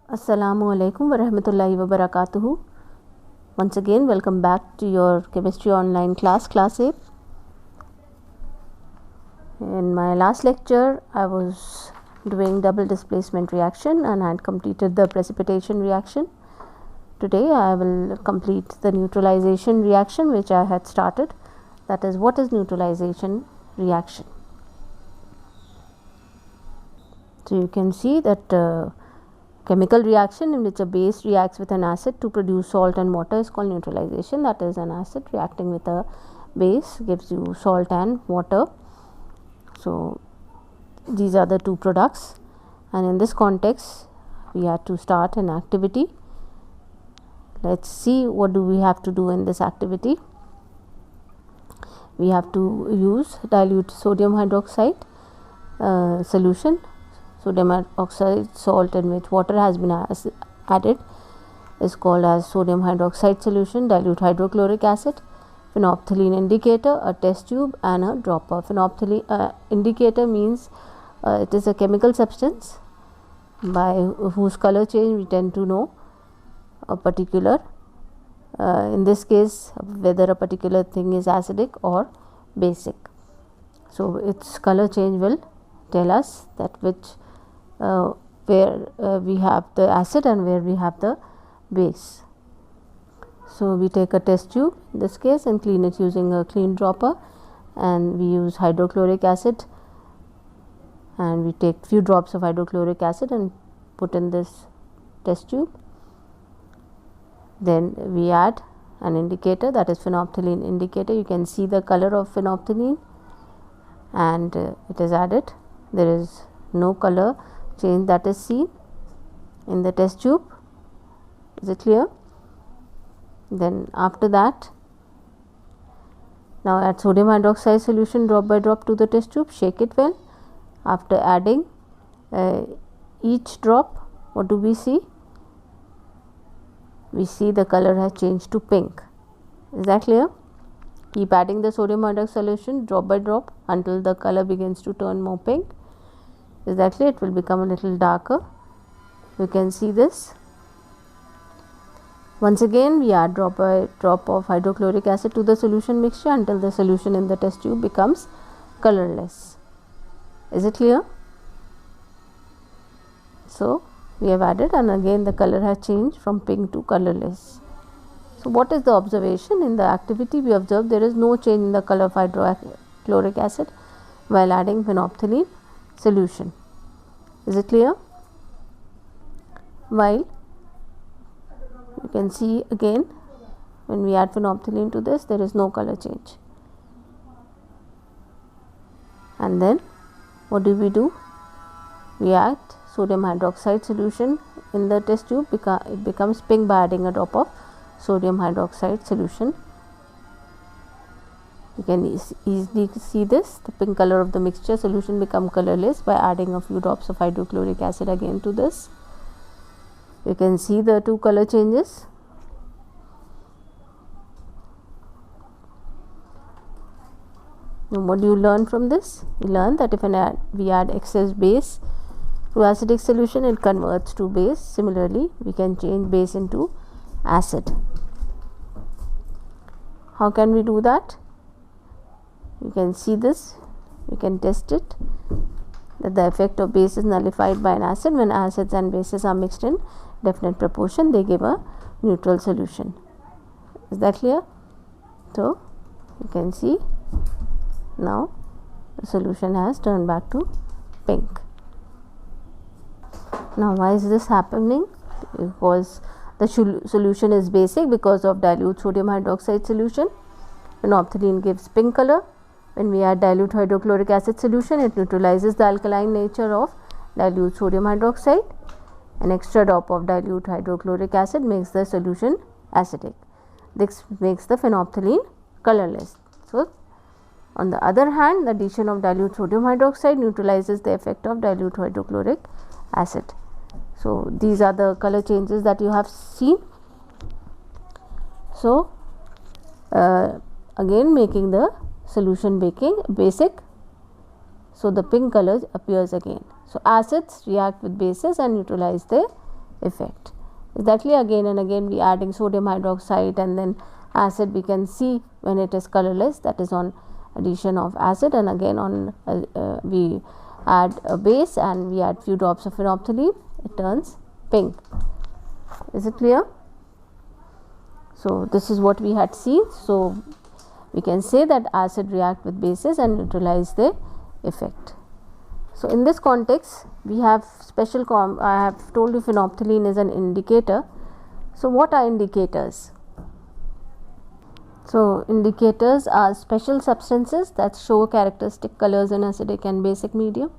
Assalamu alaikum wa rahmatullahi wa barakatuhu. Once again, welcome back to your chemistry online class 8. In my last lecture, I was doing double displacement reaction and I had completed the precipitation reaction. Today, I will complete the neutralization reaction which I had started. That is, what is neutralization reaction? So, you can see that chemical reaction in which a base reacts with an acid to produce salt and water is called neutralization. That is, an acid reacting with a base gives you salt and water. So, these are the two products, and in this context we have to start an activity. Let us see what do we have to do in this activity. We have to use dilute sodium hydroxide solution. Sodium hydroxide salt in which water has been added is called as sodium hydroxide solution, dilute hydrochloric acid, phenolphthalein indicator, a test tube and a dropper. Phenolphthalein indicator means it is a chemical substance by whose color change we tend to know a particular, in this case whether a particular thing is acidic or basic. So, its color change will tell us that which where we have the acid and where we have the base. So, we take a test tube in this case and clean it using a clean dropper, and we use hydrochloric acid, and we take few drops of hydrochloric acid and put in this test tube. Then we add an indicator, that is phenolphthalein indicator. You can see the color of phenolphthalein and it is added. There is no color change that is seen in the test tube. Is it clear? Then after that, now add sodium hydroxide solution drop by drop to the test tube, shake it well. After adding each drop, what do we see? We see the color has changed to pink. Is that clear? Keep adding the sodium hydroxide solution drop by drop until the color begins to turn more pink. Is that clear? It will become a little darker. You can see this. Once again, we add drop by drop of hydrochloric acid to the solution mixture until the solution in the test tube becomes colorless. Is it clear? So, we have added, and again the color has changed from pink to colorless. So, what is the observation? In the activity we observe there is no change in the color of hydrochloric acid while adding phenolphthalein solution. Is it clear? While you can see again, when we add phenolphthalein to this, there is no color change. And then what do? We add sodium hydroxide solution in the test tube. It becomes pink by adding a drop of sodium hydroxide solution. You can easily see this, the pink color of the mixture solution become colorless by adding a few drops of hydrochloric acid again to this. You can see the two color changes. Now, what do you learn from this? You learn that if we add excess base to acidic solution, it converts to base. Similarly, we can change base into acid. How can we do that? You can see this, we can test it, that the effect of base is nullified by an acid. When acids and bases are mixed in definite proportion, they give a neutral solution. Is that clear? So, you can see now the solution has turned back to pink. Now, why is this happening? Because the solution is basic because of dilute sodium hydroxide solution. Phenolphthalein gives pink color. When we add dilute hydrochloric acid solution, it neutralizes the alkaline nature of dilute sodium hydroxide. An extra drop of dilute hydrochloric acid makes the solution acidic. This makes the phenolphthalein colorless. So, on the other hand, the addition of dilute sodium hydroxide neutralizes the effect of dilute hydrochloric acid. So, these are the color changes that you have seen. So, again making the solution basic. So, the pink color appears again. So, acids react with bases and neutralize their effect. Is that clear? Again and again we adding sodium hydroxide and then acid, we can see when it is colorless, that is on addition of acid, and again on we add a base and we add few drops of phenolphthalein, it turns pink. Is it clear? So this is what we had seen. So we can say that acid react with bases and neutralize the effect. So in this context we have special I have told you phenolphthalein is an indicator. So what are indicators? So indicators are special substances that show characteristic colors in acidic and basic medium.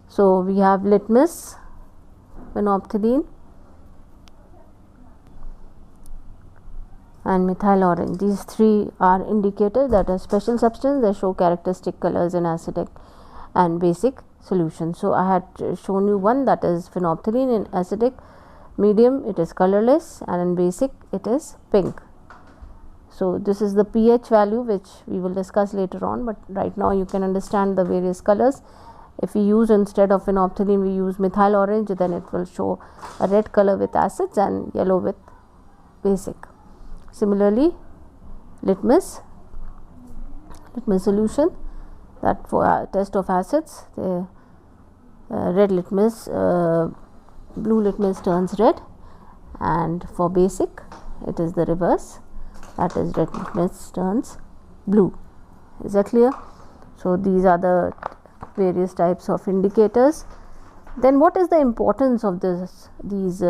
So we have litmus, phenolphthalein and methyl orange. These three are indicators that are special substances that show characteristic colors in acidic and basic solution. So I had shown you one, that is phenolphthalein. In acidic medium it is colorless and in basic it is pink. So this is the pH value which we will discuss later on, but right now you can understand the various colors. If we use, instead of phenolphthalein, we use methyl orange, then it will show a red color with acids and yellow with basic. Similarly, litmus solution, that for test of acids, the red litmus, blue litmus turns red, and for basic it is the reverse, that is red litmus turns blue. Is that clear? So these are the various types of indicators. Then what is the importance of these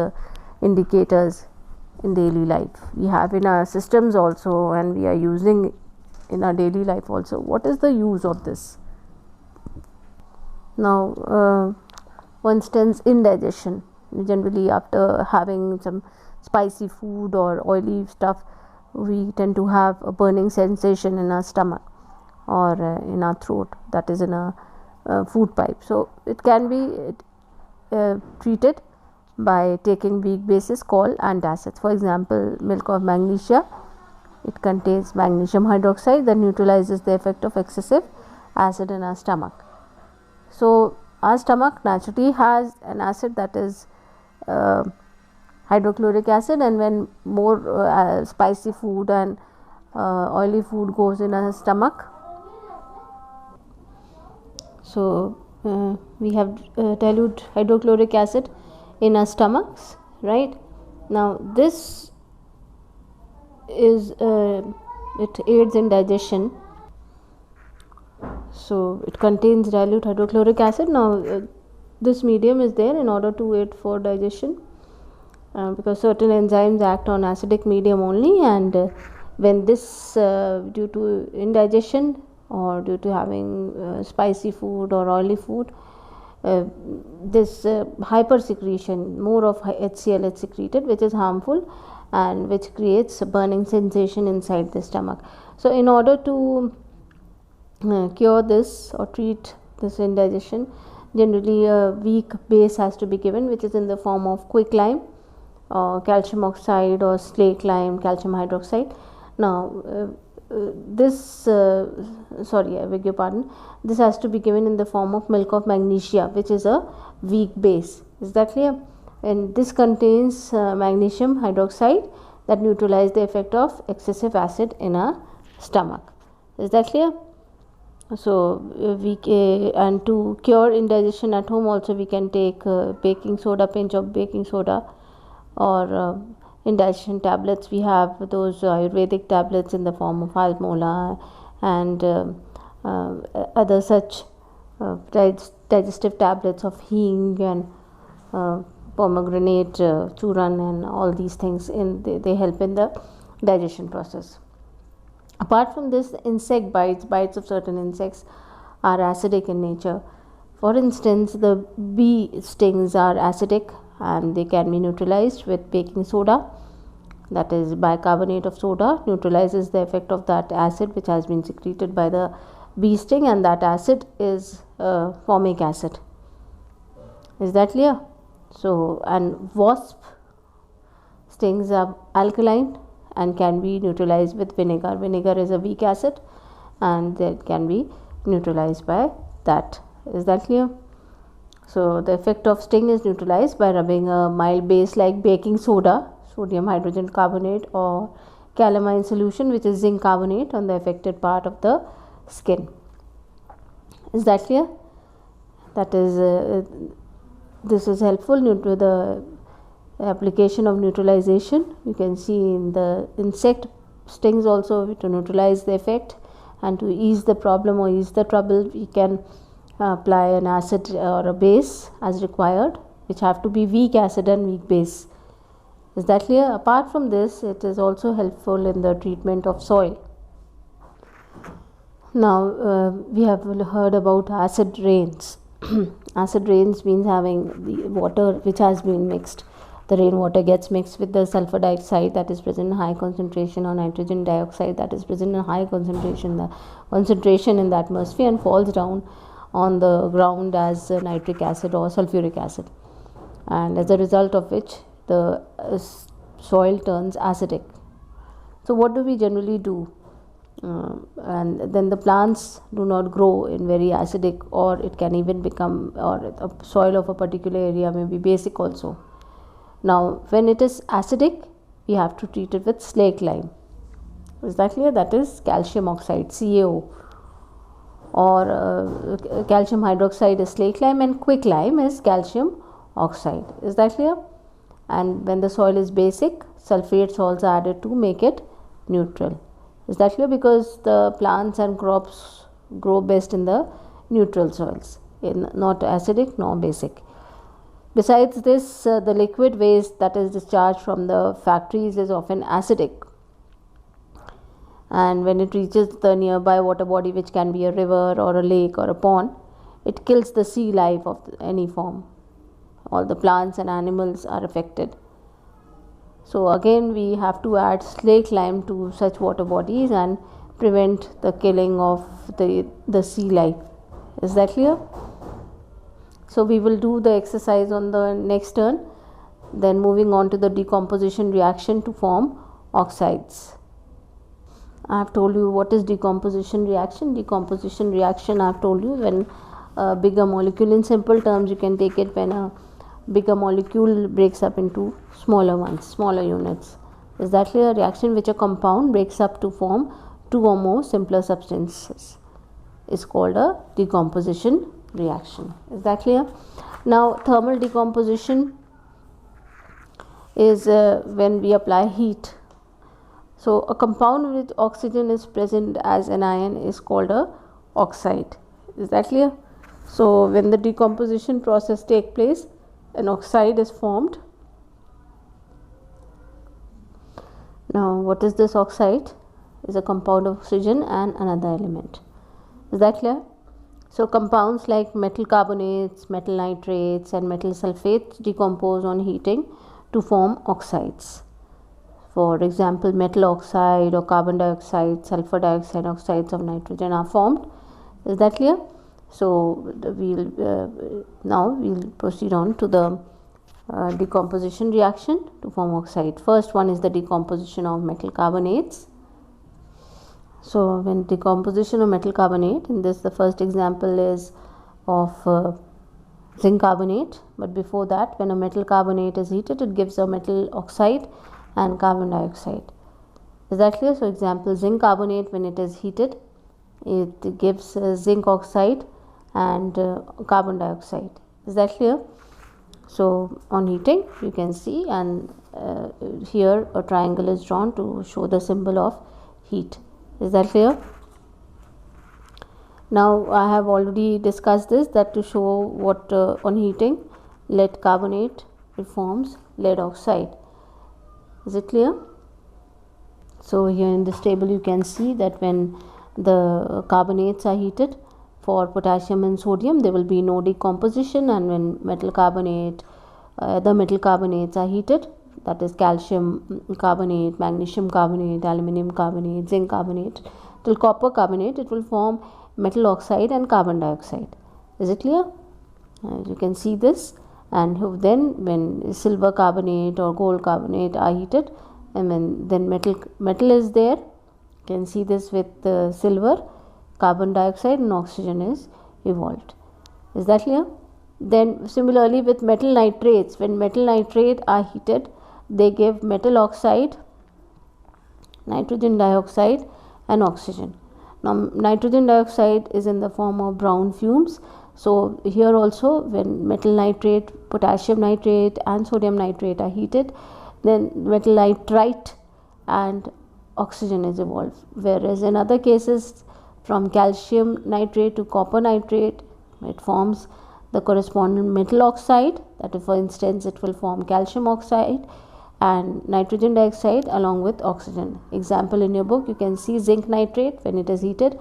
indicators in daily life? We have in our systems also, and we are using in our daily life also. What is the use of this? Now for instance, indigestion. Generally after having some spicy food or oily stuff, we tend to have a burning sensation in our stomach or in our throat, that is in a food pipe. So it can be treated by taking weak bases called antacids. For example, milk of magnesia, it contains magnesium hydroxide that neutralizes the effect of excessive acid in our stomach. So our stomach naturally has an acid, that is hydrochloric acid, and when more spicy food and oily food goes in our stomach, so we have dilute hydrochloric acid in our stomachs, right? Now this is it aids in digestion. So it contains dilute hydrochloric acid. Now this medium is there in order to aid for digestion, because certain enzymes act on acidic medium only, and when this due to indigestion or due to having spicy food or oily food, this hyper secretion, more of HCl is secreted, which is harmful and which creates a burning sensation inside the stomach. So in order to cure this or treat this indigestion, generally a weak base has to be given, which is in the form of quicklime or calcium oxide or slake lime, calcium hydroxide. Now this sorry, I beg your pardon, this has to be given in the form of milk of magnesia, which is a weak base. Is that clear? And this contains magnesium hydroxide that neutralize the effect of excessive acid in our stomach. Is that clear? So and to cure indigestion at home also, we can take baking soda, pinch of baking soda, or indigestion tablets. We have those Ayurvedic tablets in the form of Hajmola and other such digestive tablets of hing and pomegranate churan, and all these things they help in the digestion process. Apart from this, insect bites of certain insects are acidic in nature. For instance, the bee stings are acidic and they can be neutralized with baking soda, that is bicarbonate of soda neutralizes the effect of that acid which has been secreted by the bee sting, and that acid is formic acid. Is that clear? So, and wasp stings are alkaline and can be neutralized with vinegar. Vinegar is a weak acid and that can be neutralized by that. Is that clear? So the effect of sting is neutralized by rubbing a mild base like baking soda, sodium hydrogen carbonate, or calamine solution, which is zinc carbonate, on the affected part of the skin. Is that clear? That is, this is helpful to the application of neutralization. You can see in the insect stings also, to neutralize the effect and to ease the problem or ease the trouble, we can apply an acid or a base as required, which have to be weak acid and weak base. Is that clear? Apart from this, it is also helpful in the treatment of soil. Now we have heard about acid rains. Acid rains means having the water which has been mixed. The rainwater gets mixed with the sulfur dioxide that is present in high concentration, or nitrogen dioxide that is present in high concentration, the concentration in the atmosphere, and falls down on the ground as nitric acid or sulfuric acid, and as a result of which the soil turns acidic. So what do we generally do? And then the plants do not grow in very acidic, or it can even become, or the soil of a particular area may be basic also. Now when it is acidic, we have to treat it with slake lime. Is that clear? That is calcium oxide, CaO, or calcium hydroxide is slake lime, and quicklime is calcium oxide. Is that clear? And when the soil is basic, sulfate salts are added to make it neutral. Is that clear? Because the plants and crops grow best in the neutral soils, not acidic nor basic. Besides this, the liquid waste that is discharged from the factories is often acidic, and when it reaches the nearby water body, which can be a river or a lake or a pond, it kills the sea life of any form. All the plants and animals are affected. So again we have to add slake lime to such water bodies and prevent the killing of the sea life. Is that clear? So we will do the exercise on the next turn. Then moving on to the decomposition reaction to form oxides. I have told you what is decomposition reaction. Decomposition reaction, I have told you, when a bigger molecule, in simple terms you can take it when a bigger molecule breaks up into smaller ones, smaller units. Is that clear? Reaction which a compound breaks up to form two or more simpler substances is called a decomposition reaction. Is that clear? Now thermal decomposition is when we apply heat. So a compound with oxygen is present as an ion is called a oxide. Is that clear? So when the decomposition process takes place, an oxide is formed. Now what is this oxide? Is a compound of oxygen and another element. Is that clear? So compounds like metal carbonates, metal nitrates, and metal sulfates decompose on heating to form oxides. For example, metal oxide or carbon dioxide, sulfur dioxide oxides of nitrogen are formed. Is that clear? So now we'll proceed on to the decomposition reaction to form oxide. First one is the decomposition of metal carbonates. So when decomposition of metal carbonate, in this the first example is of zinc carbonate, but before that, when a metal carbonate is heated, it gives a metal oxide and carbon dioxide. Is that clear? So example, zinc carbonate, when it is heated, it gives zinc oxide and carbon dioxide. Is that clear? So on heating you can see, and here a triangle is drawn to show the symbol of heat. Is that clear? Now I have already discussed this, that to show what on heating lead carbonate, it forms lead oxide. Is it clear? So here in this table you can see that when the carbonates are heated, for potassium and sodium there will be no decomposition, and when metal carbonate, the metal carbonates are heated, that is calcium carbonate, magnesium carbonate, aluminum carbonate, zinc carbonate till copper carbonate, it will form metal oxide and carbon dioxide. Is it clear? You can see this. And then when silver carbonate or gold carbonate are heated, and then metal is there, you can see this with silver, carbon dioxide and oxygen is evolved. Is that clear? Then similarly with metal nitrates, when metal nitrate are heated, they give metal oxide, nitrogen dioxide and oxygen. Now nitrogen dioxide is in the form of brown fumes. So here also, when metal nitrate, potassium nitrate and sodium nitrate are heated, then metal nitrite and oxygen is evolved. Whereas in other cases, from calcium nitrate to copper nitrate, it forms the corresponding metal oxide. That is, for instance, it will form calcium oxide and nitrogen dioxide along with oxygen. Example in your book, you can see zinc nitrate. When it is heated,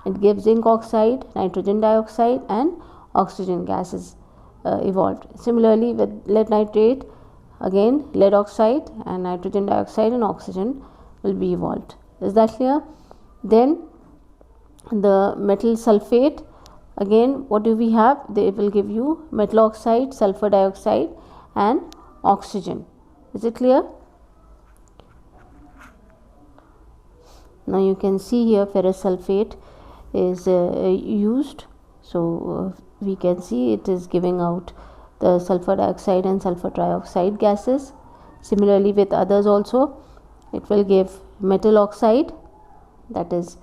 it gives zinc oxide, nitrogen dioxide and oxygen gases evolved. Similarly with lead nitrate, again lead oxide and nitrogen dioxide and oxygen will be evolved. Is that clear? Then the metal sulfate, again what do we have? They will give you metal oxide, sulfur dioxide and oxygen. Is it clear? Now you can see here ferrous sulfate is used. So we can see it is giving out the sulfur dioxide and sulfur trioxide gases. Similarly with others also, it will give metal oxide, that is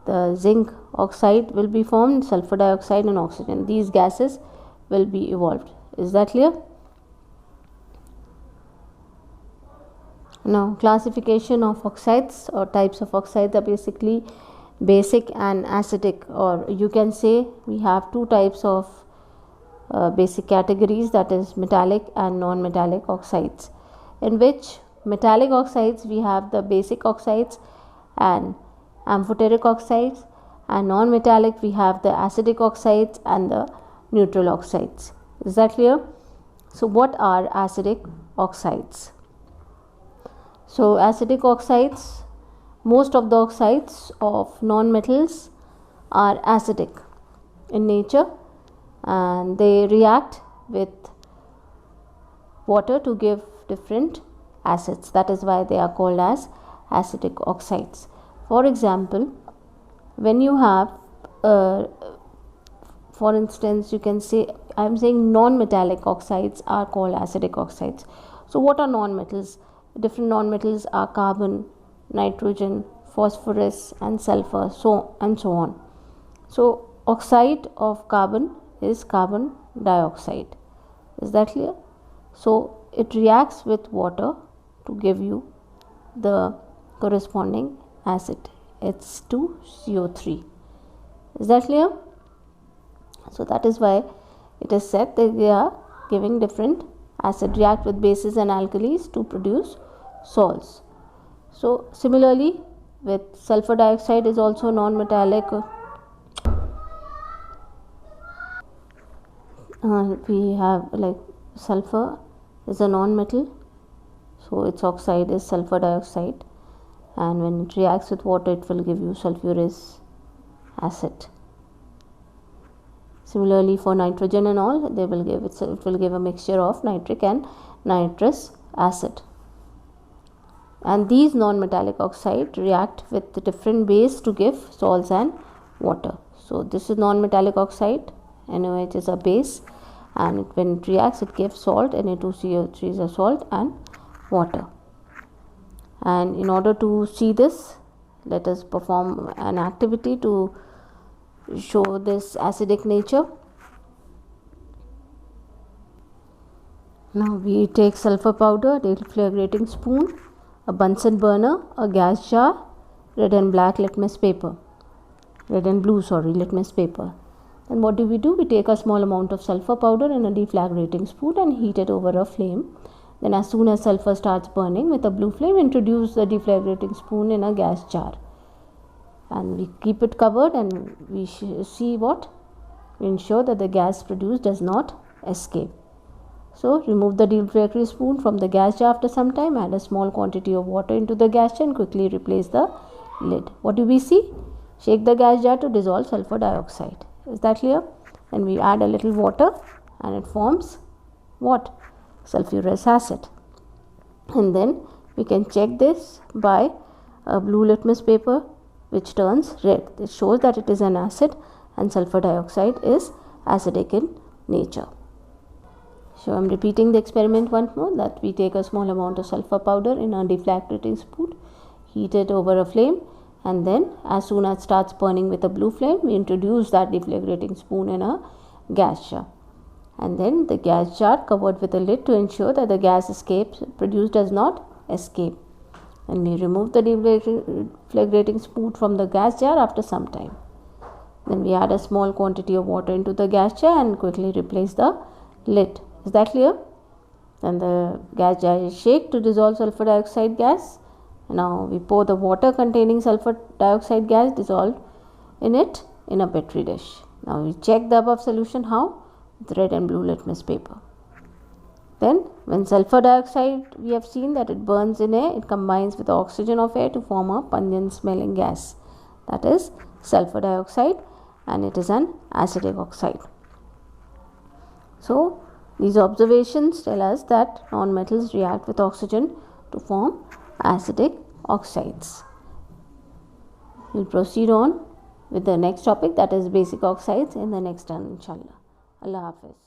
the zinc oxide will be formed, sulfur dioxide and oxygen. These gases will be evolved. Is that clear? Now classification of oxides or types of oxides are basically basic and acidic, or you can say we have two types of basic categories, that is metallic and non-metallic oxides, in which metallic oxides we have the basic oxides and amphoteric oxides, and non-metallic we have the acidic oxides and the neutral oxides. Is that clear? So what are acidic oxides? So acidic oxides, most of the oxides of non-metals are acidic in nature and they react with water to give different acids. That is why they are called as acidic oxides. For example, when you have for instance, you can say, I am saying non-metallic oxides are called acidic oxides. So what are non-metals? Different non-metals are carbon, nitrogen, phosphorus and sulfur, so on. So oxide of carbon is carbon dioxide. Is that clear? So it reacts with water to give you the corresponding acid, H2CO3. Is that clear? So that is why it is said that they are giving different acid, react with bases and alkalis to produce salts. So similarly with sulfur dioxide is also non-metallic. We have like sulfur is a non-metal, so its oxide is sulfur dioxide, and when it reacts with water it will give you sulfurous acid. Similarly for nitrogen and all, they will give it will give a mixture of nitric and nitrous acid. And these non-metallic oxide react with the different base to give salts and water. So this is non-metallic oxide, NaOH is a base, and when it reacts it gives salt, Na2CO3 is a salt, and water. And in order to see this, let us perform an activity to show this acidic nature. Now we take sulfur powder, deflagrating spoon, a Bunsen burner, a gas jar, red and black litmus paper, red and blue litmus paper. And what do? We take a small amount of sulfur powder in a deflagrating spoon and heat it over a flame. Then as soon as sulfur starts burning with a blue flame, introduce the deflagrating spoon in a gas jar. And we keep it covered and we see what? We ensure that the gas produced does not escape. So remove the deflagrating spoon from the gas jar after some time, add a small quantity of water into the gas jar and quickly replace the lid. What do we see? Shake the gas jar to dissolve sulfur dioxide. Is that clear? Then we add a little water and it forms what? Sulfurous acid. And then we can check this by a blue litmus paper which turns red. This shows that it is an acid and sulfur dioxide is acidic in nature. So I am repeating the experiment once more, that we take a small amount of sulfur powder in a deflagrating spoon, heat it over a flame, and then as soon as it starts burning with a blue flame, we introduce that deflagrating spoon in a gas jar, and then the gas jar covered with a lid to ensure that the gas produced does not escape, and we remove the deflagrating spoon from the gas jar after some time. Then we add a small quantity of water into the gas jar and quickly replace the lid. Is that clear? Then the gas jar is shaken to dissolve sulfur dioxide gas. Now we pour the water containing sulfur dioxide gas dissolved in it in a petri dish. Now we check the above solution how? With red and blue litmus paper. Then when sulfur dioxide, we have seen that it burns in air, it combines with the oxygen of air to form a pungent smelling gas, that is sulfur dioxide, and it is an acidic oxide. So these observations tell us that non-metals react with oxygen to form acidic oxides. We will proceed on with the next topic, that is basic oxides, in the next turn, inshallah. Allah Hafiz.